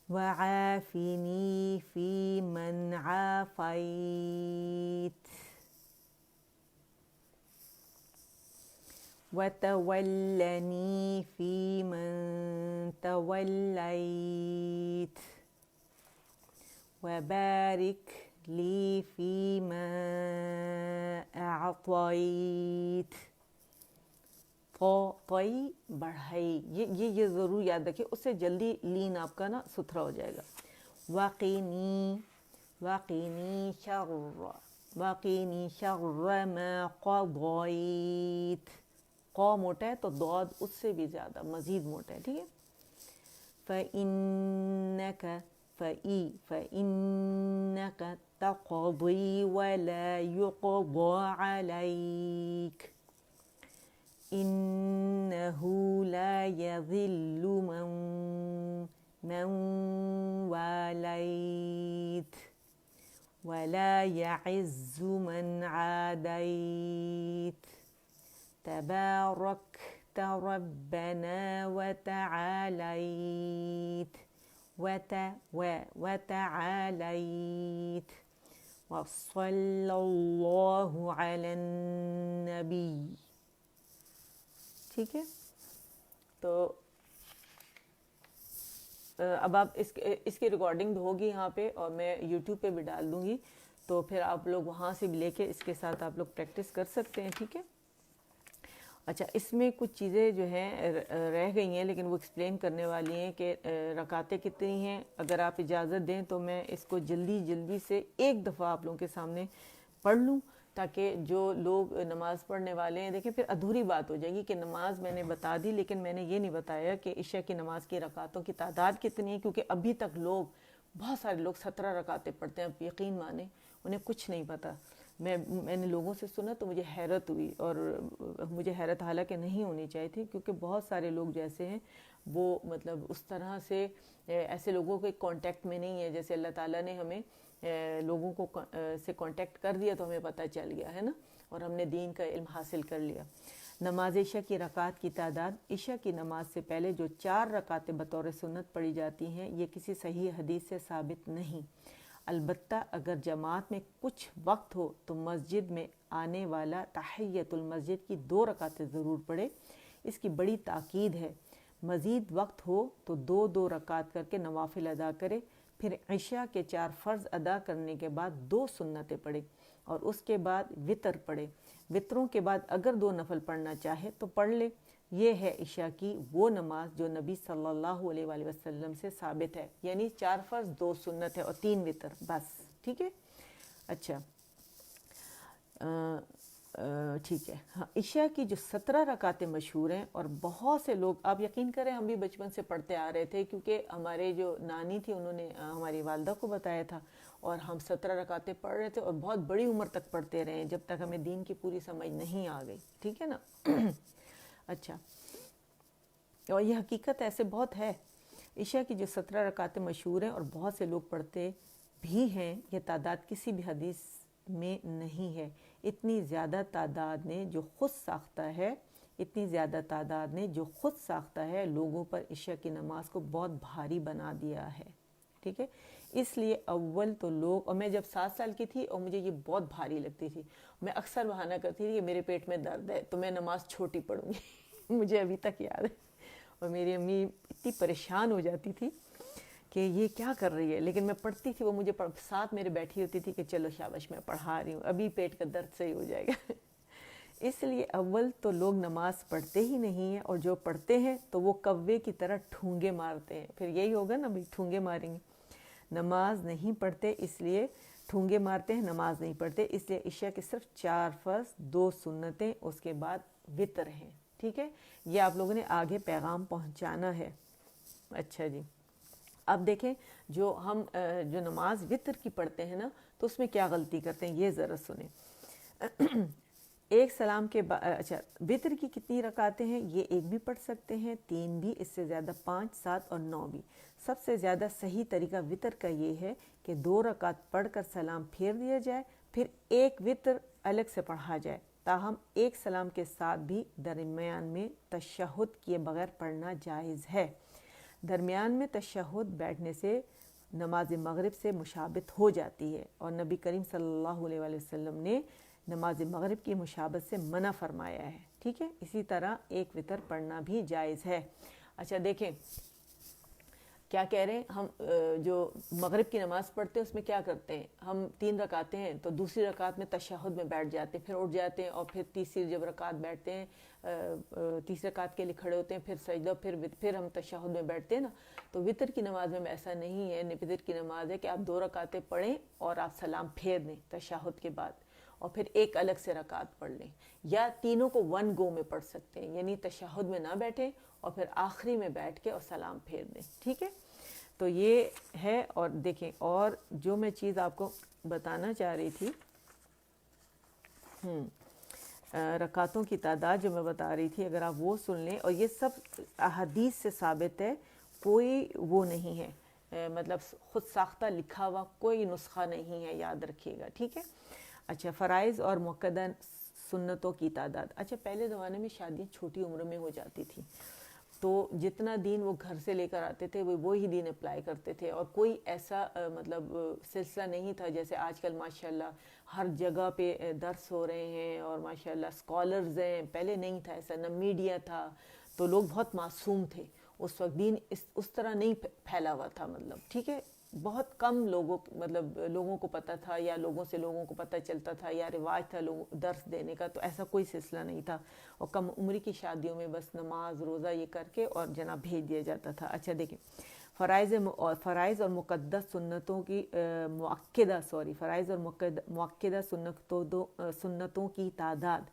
[SPEAKER 1] وعافنی فیمن عافیت وتولنی فیمن تولیت وبارک لی فیما اعطیت. طی بڑھائی، یہ ضرور یاد رکھیں، اس سے جلدی لین آپ کا نا ستھرا ہو جائے گا. وقینی شر ما قضیت، قا موٹا ہے تو ضاد اس سے بھی زیادہ مزید موٹا ہے، ٹھیک ہے. فإنک تقضی ولا یقضی علیک انہ لا یذل من والیت ولا یعز من عادیت تبارکت ربنا وتعالیت وتعالیت وصلی اللہ علی النبی. ٹھیک ہے، تو اب آپ اس کی ریکارڈنگ ہوگی یہاں پہ، اور میں یوٹیوب پہ بھی ڈال دوں گی، تو پھر آپ لوگ وہاں سے بھی لے کے اس کے ساتھ آپ لوگ پریکٹس کر سکتے ہیں. ٹھیک ہے. اچھا، اس میں کچھ چیزیں جو ہیں رہ گئی ہیں، لیکن وہ ایکسپلین کرنے والی ہیں کہ رکعتیں کتنی ہیں. اگر آپ اجازت دیں تو میں اس کو جلدی سے ایک دفعہ آپ لوگوں کے سامنے پڑھ لوں، تاکہ جو لوگ نماز پڑھنے والے ہیں، دیکھیں پھر ادھوری بات ہو جائے گی کہ نماز میں نے بتا دی لیکن میں نے یہ نہیں بتایا کہ عشاء کی نماز کی رکعتوں کی تعداد کتنی ہے، کیونکہ ابھی تک بہت سارے لوگ 17 رکعتیں پڑھتے ہیں. اب یقین مانیں انہیں کچھ نہیں پتہ. میں نے لوگوں سے سنا تو مجھے حیرت ہوئی، اور مجھے حیرت حالانکہ نہیں ہونی چاہیے تھی، کیونکہ بہت سارے لوگ جیسے ہیں وہ مطلب اس طرح سے ایسے لوگوں کے کانٹیکٹ میں نہیں ہے. جیسے اللہ تعالیٰ نے ہمیں لوگوں کو سے کانٹیکٹ کر دیا تو ہمیں پتہ چل گیا ہے نا، اور ہم نے دین کا علم حاصل کر لیا. نماز عشاء کی رکعات کی تعداد: عشاء کی نماز سے پہلے جو 4 رکعتیں بطور سنت پڑھی جاتی ہیں، یہ کسی صحیح حدیث سے ثابت نہیں. البتہ اگر جماعت میں کچھ وقت ہو تو مسجد میں آنے والا تحیۃ المسجد کی 2 رکعتیں ضرور پڑھے. اس کی بڑی تاکید ہے. مزید وقت ہو تو 2 رکعت کر کے نوافل ادا کرے، پھر عشاء کے 4 فرض ادا کرنے کے بعد 2 سنتیں پڑھے، اور اس کے بعد وطر پڑھے. وطروں کے بعد اگر 2 نفل پڑھنا چاہے تو پڑھ لے. یہ ہے عشاء کی وہ نماز جو نبی صلی اللہ علیہ وآلہ وسلم سے ثابت ہے، یعنی 4 فرض 2 سنت ہے اور 3 وطر بس. ٹھیک ہے. اچھا ٹھیک ہے. ہاں، عشاء کی جو 17 رکعتیں مشہور ہیں، اور بہت سے لوگ، آپ یقین کریں ہم بھی بچپن سے پڑھتے آ رہے تھے، کیونکہ ہمارے جو نانی تھی انہوں نے ہماری والدہ کو بتایا تھا، اور ہم 17 رکعتیں پڑھ رہے تھے اور بہت بڑی عمر تک پڑھتے رہے جب تک ہمیں دین کی پوری سمجھ نہیں آ گئی. ٹھیک ہے نا. اچھا، اور یہ حقیقت ایسے بہت ہے. عشاء کی جو 17 رکعتیں مشہور ہیں اور بہت سے لوگ پڑھتے بھی ہیں، یہ تعداد کسی بھی حدیث میں نہیں ہے. اتنی زیادہ تعداد نے جو خود ساختہ ہے لوگوں پر عشاء کی نماز کو بہت بھاری بنا دیا ہے. ٹھیک ہے. اس لیے اول تو لوگ، اور میں جب 7 سال کی تھی اور مجھے یہ بہت بھاری لگتی تھی، میں اکثر بہانہ کرتی تھی کہ میرے پیٹ میں درد ہے تو میں نماز چھوٹی پڑھوں گی. مجھے ابھی تک یاد ہے. اور میری امی اتنی پریشان ہو جاتی تھی کہ یہ کیا کر رہی ہے، لیکن میں پڑھتی تھی. وہ مجھے ساتھ میرے بیٹھی ہوتی تھی کہ چلو شاباش میں پڑھا رہی ہوں، ابھی پیٹ کا درد صحیح ہو جائے گا. اس لیے اول تو لوگ نماز پڑھتے ہی نہیں ہیں، اور جو پڑھتے ہیں تو وہ کوے کی طرح ٹھونگے مارتے ہیں. پھر یہی ہوگا نا بھائی، ٹھونگے ماریں گے. نماز نہیں پڑھتے اس لیے ٹھونگے مارتے ہیں، نماز نہیں پڑھتے اس لیے عشاء کے صرف 4 فرض 2 سنتیں، اس کے بعد وطر ہیں. ٹھیک ہے. یہ آپ لوگوں نے آگے پیغام پہنچانا ہے. اچھا جی. اب دیکھیں جو ہم جو نماز وطر کی پڑھتے ہیں نا تو اس میں کیا غلطی کرتے ہیں، یہ ذرا سنیں۔ ایک سلام کے بعد، اچھا وطر کی کتنی رکعتیں ہیں؟ یہ ایک بھی پڑھ سکتے ہیں، 3 بھی، اس سے زیادہ 5، 7 اور 9 بھی۔ سب سے زیادہ صحیح طریقہ وطر کا یہ ہے کہ 2 رکعت پڑھ کر سلام پھیر دیا جائے، پھر ایک وطر الگ سے پڑھا جائے، تاہم ایک سلام کے ساتھ بھی درمیان میں تشہد کیے بغیر پڑھنا جائز ہے۔ درمیان میں تشہد بیٹھنے سے نماز مغرب سے مشابہت ہو جاتی ہے، اور نبی کریم صلی اللہ علیہ وآلہ وسلم نے نماز مغرب کی مشابہت سے منع فرمایا ہے، ٹھیک ہے۔ اسی طرح ایک وطر پڑھنا بھی جائز ہے۔ اچھا دیکھیں کیا کہہ رہے ہیں، ہم جو مغرب کی نماز پڑھتے ہیں اس میں کیا کرتے ہیں، ہم 3 رکعتیں ہیں تو دوسری رکعت میں تشہد میں بیٹھ جاتے ہیں، پھر اٹھ جاتے ہیں، اور پھر تیسری جب رکعت بیٹھتے ہیں، تیسری رکعت کے لیے کھڑے ہوتے ہیں، پھر سجدہ، پھر ہم تشہد میں بیٹھتے ہیں نا۔ تو وطر کی نماز میں ایسا نہیں ہے، وطر کی نماز ہے کہ آپ 2 رکعتیں پڑھیں اور آپ سلام پھیر دیں تشہد کے بعد، اور پھر ایک الگ سے رکعت پڑھ لیں، یا تینوں کو 1 گو میں پڑھ سکتے ہیں، یعنی تشہد میں نہ بیٹھیں اور پھر آخری میں بیٹھ کے اور سلام پھیر دیں، ٹھیک ہے۔ تو یہ ہے۔ اور دیکھیں، اور جو میں چیز آپ کو بتانا چاہ رہی تھی، رکعتوں کی تعداد جو میں بتا رہی تھی، اگر آپ وہ سن لیں، اور یہ سب احادیث سے ثابت ہے، کوئی وہ نہیں ہے، مطلب خود ساختہ لکھا ہوا کوئی نسخہ نہیں ہے، یاد رکھیے گا، ٹھیک ہے۔ اچھا فرائض اور مؤکدہ سنتوں کی تعداد۔ اچھا پہلے زمانے میں شادیاں چھوٹی عمر میں ہو جاتی تھی، تو جتنا دین وہ گھر سے لے کر آتے تھے وہی دین اپلائی کرتے تھے، اور کوئی ایسا مطلب سلسلہ نہیں تھا جیسے آج کل ماشاءاللہ ہر جگہ پہ درس ہو رہے ہیں، اور ماشاءاللہ اسکالرز ہیں۔ پہلے نہیں تھا ایسا، نہ میڈیا تھا، تو لوگ بہت معصوم تھے اس وقت، دین اس طرح نہیں پھیلا ہوا تھا، مطلب ٹھیک ہے، بہت کم لوگوں کو پتہ تھا، یا لوگوں کو پتہ چلتا تھا، یا رواج تھا درس دینے کا، تو ایسا کوئی سلسلہ نہیں تھا، اور کم عمری کی شادیوں میں بس نماز روزہ یہ کر کے اور جناب بھیج دیا جاتا تھا۔ اچھا دیکھیں فرائض اور مقدس سنتوں کی فرائض اور مؤکدہ سنتوں کی تعداد۔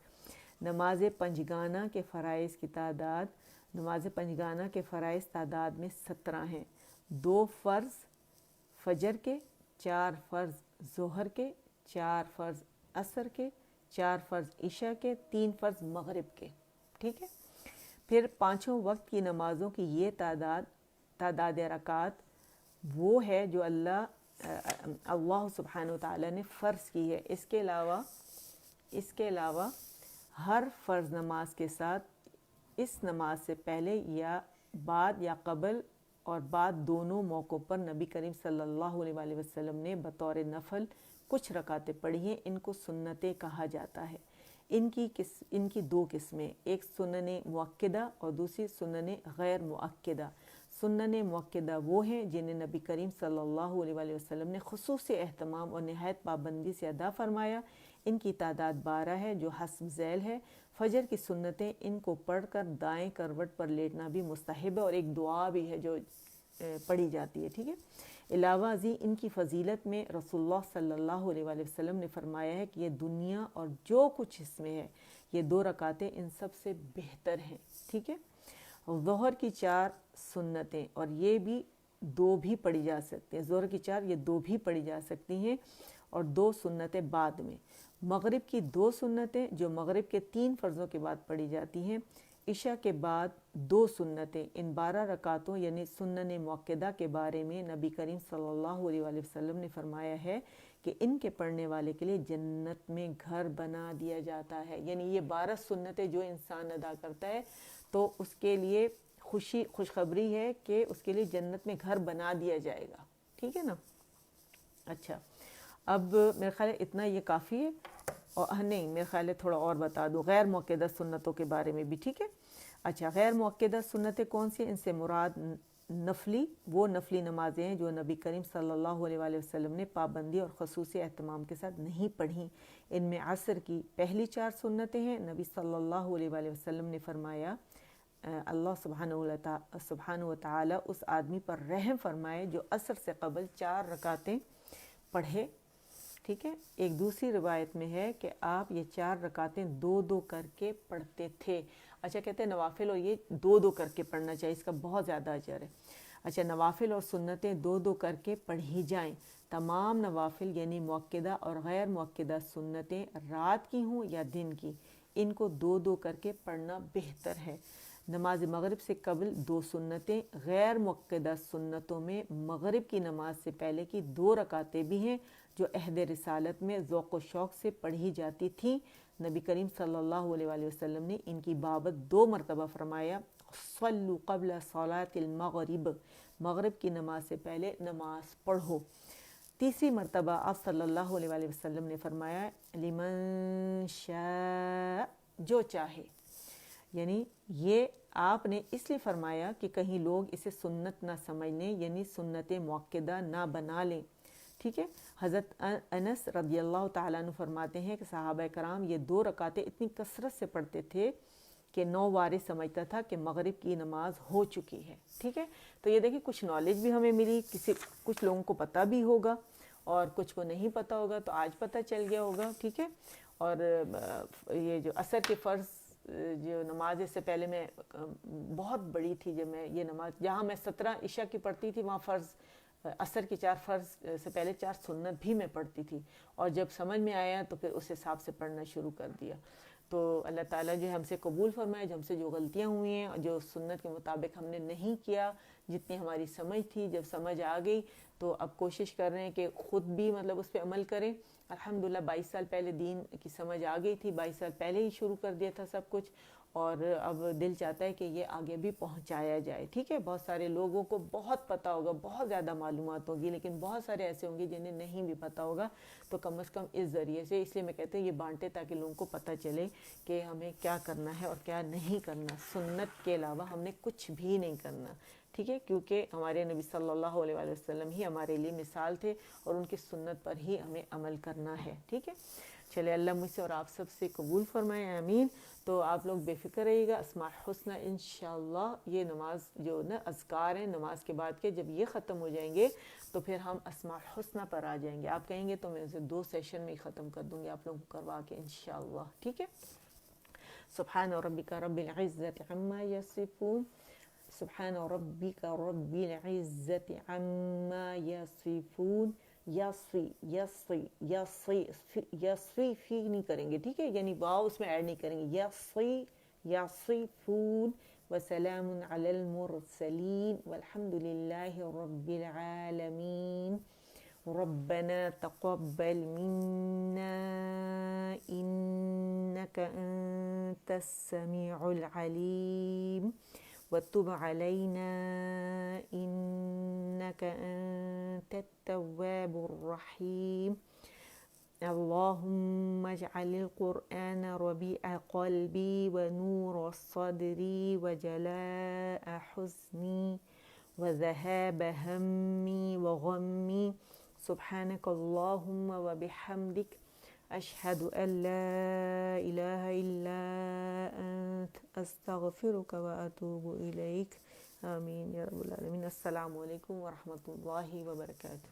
[SPEAKER 1] نماز پنجگانہ کے فرائض کی تعداد، نماز پنجگانہ کے فرائض تعداد میں 17 ہیں۔ 2 فرض فجر کے، 4 فرض ظہر کے، 4 فرض عصر کے، 4 فرض عشاء کے، 3 فرض مغرب کے، ٹھیک ہے۔ پھر 5 وقت کی نمازوں کی یہ تعداد رکعات وہ ہے جو اللہ سبحانہ وتعالی نے فرض کی ہے۔ اس کے علاوہ ہر فرض نماز کے ساتھ اس نماز سے پہلے یا بعد یا قبل اور بعد دونوں موقعوں پر نبی کریم صلی اللہ علیہ وآلہ وسلم نے بطور نفل کچھ رکعتیں پڑھی ہیں، ان کو سنتیں کہا جاتا ہے۔ ان کی 2 قسمیں، ایک سنن مؤکدہ اور دوسری سنن غیر مؤکدہ۔ سنن مؤکدہ وہ ہیں جنہیں نبی کریم صلی اللہ علیہ وآلہ وسلم نے خصوصی اہتمام اور نہایت پابندی سے ادا فرمایا۔ ان کی تعداد 12 ہے جو حسب ذیل ہے۔ فجر کی سنتیں، ان کو پڑھ کر دائیں کروٹ پر لیٹنا بھی مستحب ہے، اور ایک دعا بھی ہے جو پڑھی جاتی ہے، ٹھیک ہے۔ علاوہ ازیں ان کی فضیلت میں رسول اللہ صلی اللہ علیہ وآلہ وسلم نے فرمایا ہے کہ یہ دنیا اور جو کچھ اس میں ہے، یہ 2 رکعتیں ان سب سے بہتر ہیں، ٹھیک ہے۔ ظہر کی 4 سنتیں، اور یہ بھی 2 بھی پڑھی جا سکتے ہیں، ظہر کی 4 یہ 2 بھی پڑھی جا سکتی ہیں، اور 2 سنتیں بعد میں۔ مغرب کی 2 سنتیں جو مغرب کے 3 فرضوں کے بعد پڑھی جاتی ہیں۔ عشاء کے بعد 2 سنتیں۔ ان 12 رکعتوں یعنی سنن مؤکدہ کے بارے میں نبی کریم صلی اللہ علیہ وآلہ وسلم نے فرمایا ہے کہ ان کے پڑھنے والے کے لیے جنت میں گھر بنا دیا جاتا ہے، یعنی یہ 12 سنتیں جو انسان ادا کرتا ہے تو اس کے لیے خوشخبری ہے کہ اس کے لیے جنت میں گھر بنا دیا جائے گا، ٹھیک ہے نا۔ اچھا اب میرے خیال ہے اتنا یہ کافی ہے، اور نہیں میرے خیال ہے تھوڑا اور بتا دوں غیر مؤکدہ سنتوں کے بارے میں بھی، ٹھیک ہے۔ اچھا غیر مؤکدہ سنتیں کون سی ہیں؟ ان سے مراد وہ نفلی نمازیں ہیں جو نبی کریم صلی اللہ علیہ وآلہ وسلم نے پابندی اور خصوصی اہتمام کے ساتھ نہیں پڑھیں۔ ان میں عصر کی پہلی 4 سنتیں ہیں۔ نبی صلی اللہ علیہ وآلہ وسلم نے فرمایا اللہ سبحانہ وتعالی اس آدمی پر رحم فرمائے جو عصر سے قبل 4 رکعتیں پڑھے، ٹھیک ہے۔ ایک دوسری روایت میں ہے کہ آپ یہ 4 رکعتیں 2 کر کے پڑھتے تھے۔ اچھا کہتے ہیں نوافل اور یہ 2 کر کے پڑھنا چاہیے، اس کا بہت زیادہ اجر ہے۔ اچھا، نوافل اور سنتیں دو دو کر کے پڑھی جائیں. تمام نوافل یعنی مؤکدہ اور غیر مؤکدہ سنتیں رات کی ہوں یا دن کی، ان کو دو دو کر کے پڑھنا بہتر ہے. نماز مغرب سے قبل 2 سنتیں، غیر مؤکدہ سنتوں میں مغرب کی نماز سے پہلے کی 2 رکعتیں بھی ہیں جو عہد رسالت میں ذوق و شوق سے پڑھی جاتی تھیں. نبی کریم صلی اللہ علیہ وآلہ وسلم نے ان کی بابت 2 مرتبہ فرمایا صلوا قبل صلاۃ المغرب، مغرب کی نماز سے پہلے نماز پڑھو. تیسری مرتبہ آپ صلی اللہ علیہ وآلہ وسلم نے فرمایا لمن شاء، جو چاہے. یعنی یہ آپ نے اس لیے فرمایا کہ کہیں لوگ اسے سنت نہ سمجھ لیں، یعنی سنت مؤکدہ نہ بنا لیں. ٹھیک ہے. حضرت انس رضی اللہ تعالیٰ عنہ فرماتے ہیں کہ صحابہ کرام یہ 2 رکعتیں اتنی کثرت سے پڑھتے تھے کہ 9 وارث سمجھتا تھا کہ مغرب کی نماز ہو چکی ہے. ٹھیک ہے. تو یہ دیکھیں کچھ نالج بھی ہمیں ملی، کچھ لوگوں کو پتہ بھی ہوگا اور کچھ کو نہیں پتہ ہوگا، تو آج پتہ چل گیا ہوگا. ٹھیک ہے. اور یہ جو عصر کے فرض جو نماز اس سے پہلے میں بہت بڑی تھی، جب میں یہ نماز جہاں میں 17 عشاء کی پڑھتی تھی وہاں فرض عصر کی 4 فرض سے پہلے 4 سنت بھی میں پڑھتی تھی، اور جب سمجھ میں آیا تو پھر اس حساب سے پڑھنا شروع کر دیا. تو اللہ تعالیٰ جو ہم سے قبول فرمائے، جو ہم سے جو غلطیاں ہوئی ہیں اور جو سنت کے مطابق ہم نے نہیں کیا، جتنی ہماری سمجھ تھی، جب سمجھ آ گئی تو اب کوشش کر رہے ہیں کہ خود بھی مطلب اس پہ عمل کریں. الحمدللہ 22 سال پہلے دین کی سمجھ آ گئی تھی، 22 سال پہلے ہی شروع کر دیا تھا سب کچھ، اور اب دل چاہتا ہے کہ یہ آگے بھی پہنچایا جائے. ٹھیک ہے. بہت سارے لوگوں کو بہت پتہ ہوگا، بہت زیادہ معلومات ہوگی، لیکن بہت سارے ایسے ہوں گے جنہیں نہیں بھی پتہ ہوگا. تو کم از کم اس ذریعے سے، اس لیے میں کہتے ہیں یہ بانٹے تاکہ لوگوں کو پتہ چلے کہ ہمیں کیا کرنا ہے اور کیا نہیں کرنا. سنت کے علاوہ ہم نے کچھ بھی نہیں کرنا. ٹھیک ہے. کیونکہ ہمارے نبی صلی اللہ علیہ وآلہ وسلم ہی ہمارے لیے مثال تھے اور ان کی سنت پر ہی ہمیں عمل کرنا ہے. ٹھیک ہے. چلے اللہ مجھ سے اور آپ سب سے قبول فرمائے، آمین. تو آپ لوگ بے فکر رہیے گا. اسماء الحسنہ انشاءاللہ یہ نماز جو نا اذکار ہیں نماز کے بعد کے، جب یہ ختم ہو جائیں گے تو پھر ہم اسماء الحسنہ پر آ جائیں گے. آپ کہیں گے تو میں اسے 2 سیشن میں ہی ختم کر دوں گی آپ لوگوں کو کروا کے انشاءاللہ. ٹھیک ہے. سبحان ربک رب العزت عما یصفون، سبحان ربک رب العزت عما یصفون. یصفی یصفی یصفی یصفی فی نہیں کریں گے. ٹھیک ہے. یعنی واو اس میں ایڈ نہیں کریں گے. یصفی یصفون وسلام علی المرسلین والحمد للہ رب العالمین. ربنا تقبل منا انك انت السميع العليم وتب علينا إنك أنت التواب الرحيم. اللهم اجعل القرآن ربيع قلبي ونور صدري وجلاء حزني وذهاب همي وغمي. سبحانك اللهم وبحمدك أشهد أن لا إله إلا أنت أستغفرك وأتوب إليك. آمين يا رب العالمين. السلام علیکم ورحمۃ اللہ وبرکاتہ.